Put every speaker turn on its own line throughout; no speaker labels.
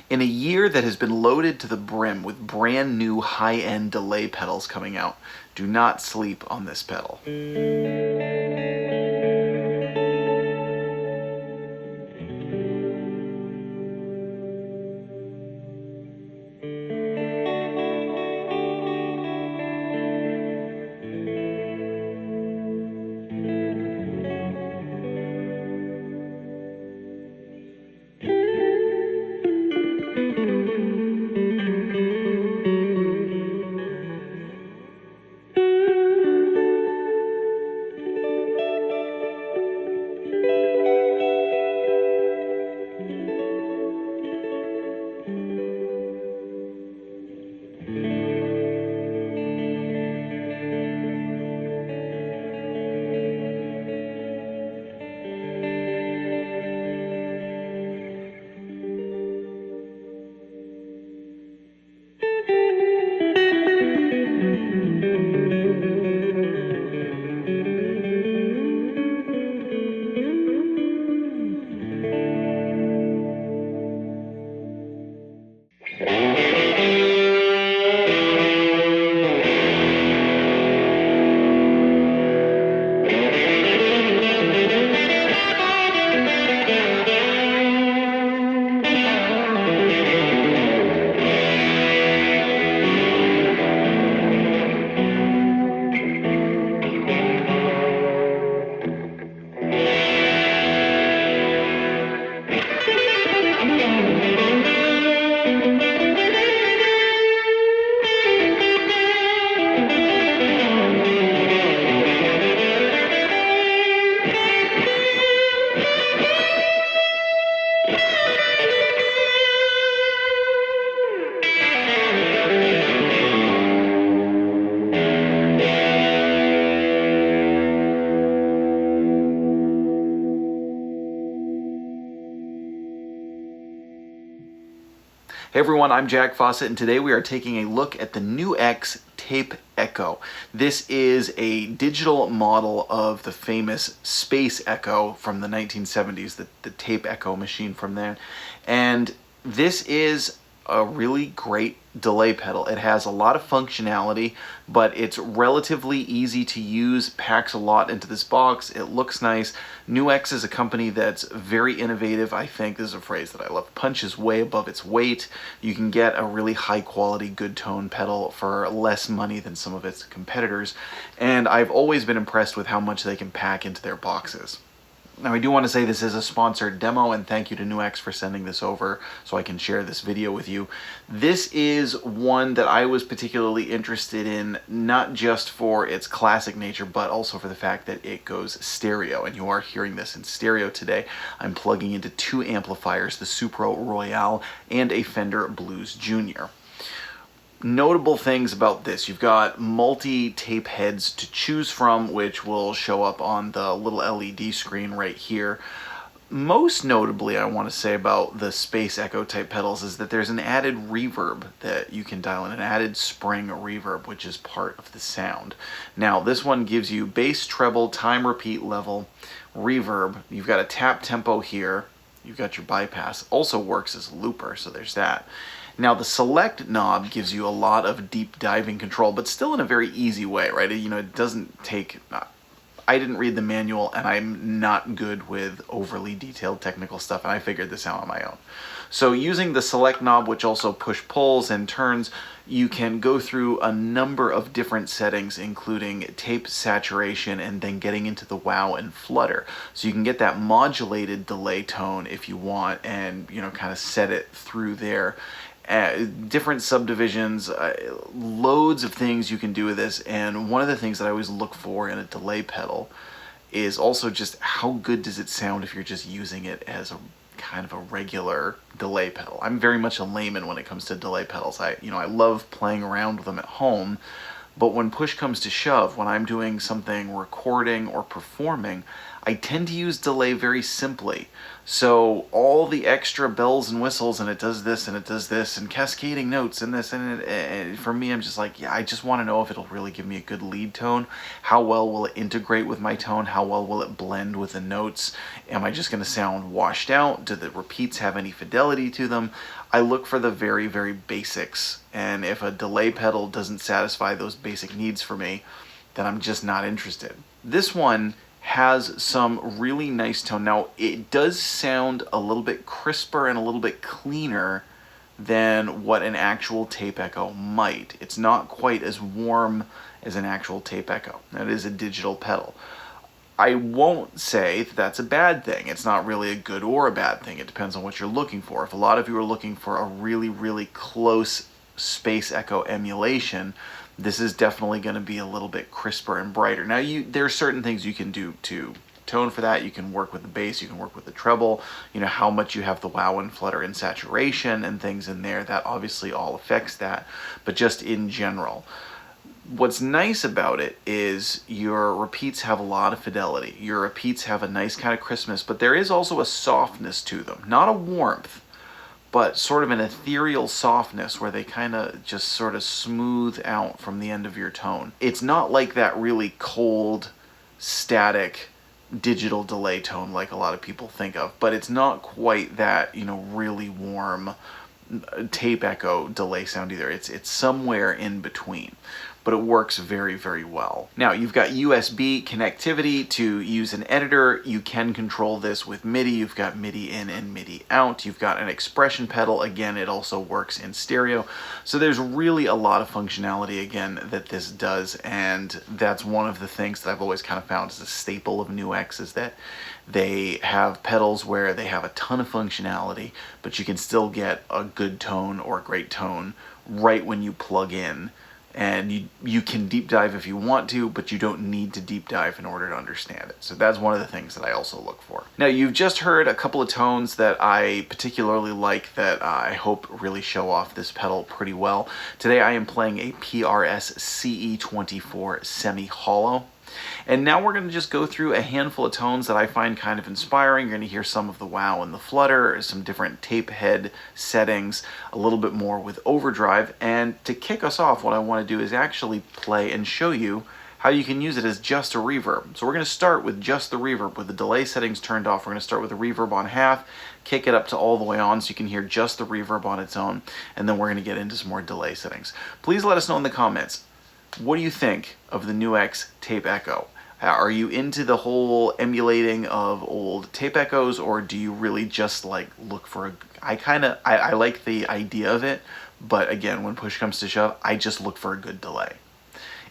In a year that has been loaded to the brim with brand new high-end delay pedals coming out, do not sleep on this pedal. Hey everyone, I'm Jack Fossett, and today we are taking a look at the NUX Tape Echo. This is a digital model of the famous Space Echo from the 1970s, the Tape Echo machine from there. And this is a really great delay pedal. It has a lot of functionality, but it's relatively easy to use, packs a lot into this box, it looks nice. NUX is a company that's very innovative, I think. This is a phrase that I love. Punches way above its weight. You can get a really high quality, good tone pedal for less money than some of its competitors, and I've always been impressed with how much they can pack into their boxes. Now, I do want to say this is a sponsored demo, and thank you to NUX for sending this over so I can share this video with you. This is one that I was particularly interested in, not just for its classic nature, but also for the fact that it goes stereo, and you are hearing this in stereo today. I'm plugging into two amplifiers, the Supro Royale and a Fender Bleus Jr. Notable things about this: you've got multi-tape heads to choose from, which will show up on the little LED screen right here. Most notably, I want to say about the Space Echo type pedals is that there's an added reverb that you can dial in, an added spring reverb, which is part of the sound. Now, this one gives you bass, treble, time repeat level, reverb. You've got a tap tempo here. You've got your bypass. Also works as a looper, so there's that. Now, the select knob gives you a lot of deep diving control, but still in a very easy way, right? You know, it doesn't take... I didn't read the manual, and I'm not good with overly detailed technical stuff, and I figured this out on my own. So using the select knob, which also push-pulls and turns, you can go through a number of different settings, including tape saturation and then getting into the wow and flutter. So you can get that modulated delay tone if you want, and, you know, kind of set it through there. Different subdivisions, loads of things you can do with this, and one of the things that I always look for in a delay pedal is also just how good does it sound if you're just using it as a kind of a regular delay pedal. I'm very much a layman when it comes to delay pedals. I love playing around with them at home, but when push comes to shove, when I'm doing something recording or performing, I tend to use delay very simply. So all the extra bells and whistles, and it does this and it does this, and cascading notes and this and for me, I'm just like, yeah, I just want to know if it'll really give me a good lead tone. How well will it integrate with my tone? How well will it blend with the notes? Am I just going to sound washed out? Do the repeats have any fidelity to them? I look for the very, very basics, and if a delay pedal doesn't satisfy those basic needs for me, then I'm just not interested. This one has some really nice tone. Now, it does sound a little bit crisper and a little bit cleaner than what an actual tape echo might. It's not quite as warm as an actual tape echo. That is a digital pedal. I won't say that that's a bad thing. It's not really a good or a bad thing. It depends on what you're looking for. If a lot of you are looking for a really, really close space echo emulation, this is definitely going to be a little bit crisper and brighter. Now, there are certain things you can do to tone for that. You can work with the bass, you can work with the treble, you know, how much you have the wow and flutter and saturation and things in there. That obviously all affects that, but just in general. What's nice about it is your repeats have a lot of fidelity. Your repeats have a nice kind of crispness, but there is also a softness to them. Not a warmth, but sort of an ethereal softness where they kind of just sort of smooth out from the end of your tone. It's not like that really cold, static, digital delay tone like a lot of people think of, but it's not quite that, you know, really warm tape echo delay sound either. It's somewhere in between, but it works very, very well. Now, you've got USB connectivity to use an editor. You can control this with MIDI. You've got MIDI in and MIDI out. You've got an expression pedal. Again, it also works in stereo. So there's really a lot of functionality, again, that this does, and that's one of the things that I've always kind of found as a staple of NUX, is that they have pedals where they have a ton of functionality, but you can still get a good tone or a great tone right when you plug in. And you can deep dive if you want to, but you don't need to deep dive in order to understand it. So that's one of the things that I also look for. Now, you've just heard a couple of tones that I particularly like that I hope really show off this pedal pretty well. Today I am playing a PRS CE-24 Semi Hollow. And now we're going to just go through a handful of tones that I find kind of inspiring. You're going to hear some of the wow and the flutter, some different tape head settings, a little bit more with overdrive. And to kick us off, what I want to do is actually play and show you how you can use it as just a reverb. So we're going to start with just the reverb with the delay settings turned off. We're going to start with the reverb on half, kick it up to all the way on so you can hear just the reverb on its own, and then we're going to get into some more delay settings. Please let us know in the comments, what do you think of the NUX Tape Echo? Are you into the whole emulating of old tape echoes, or do you really just like look for a... I like the idea of it, but again, when push comes to shove, I just look for a good delay.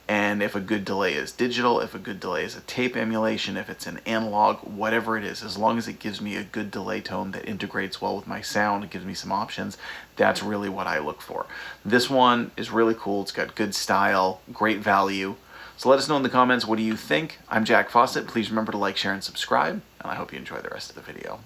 And if a good delay is digital, if a good delay is a tape emulation, if it's an analog, whatever it is, as long as it gives me a good delay tone that integrates well with my sound, it gives me some options, that's really what I look for. This one is really cool. It's got good style, great value. So let us know in the comments, what do you think? I'm Jack Fossett. Please remember to like, share, and subscribe, and I hope you enjoy the rest of the video.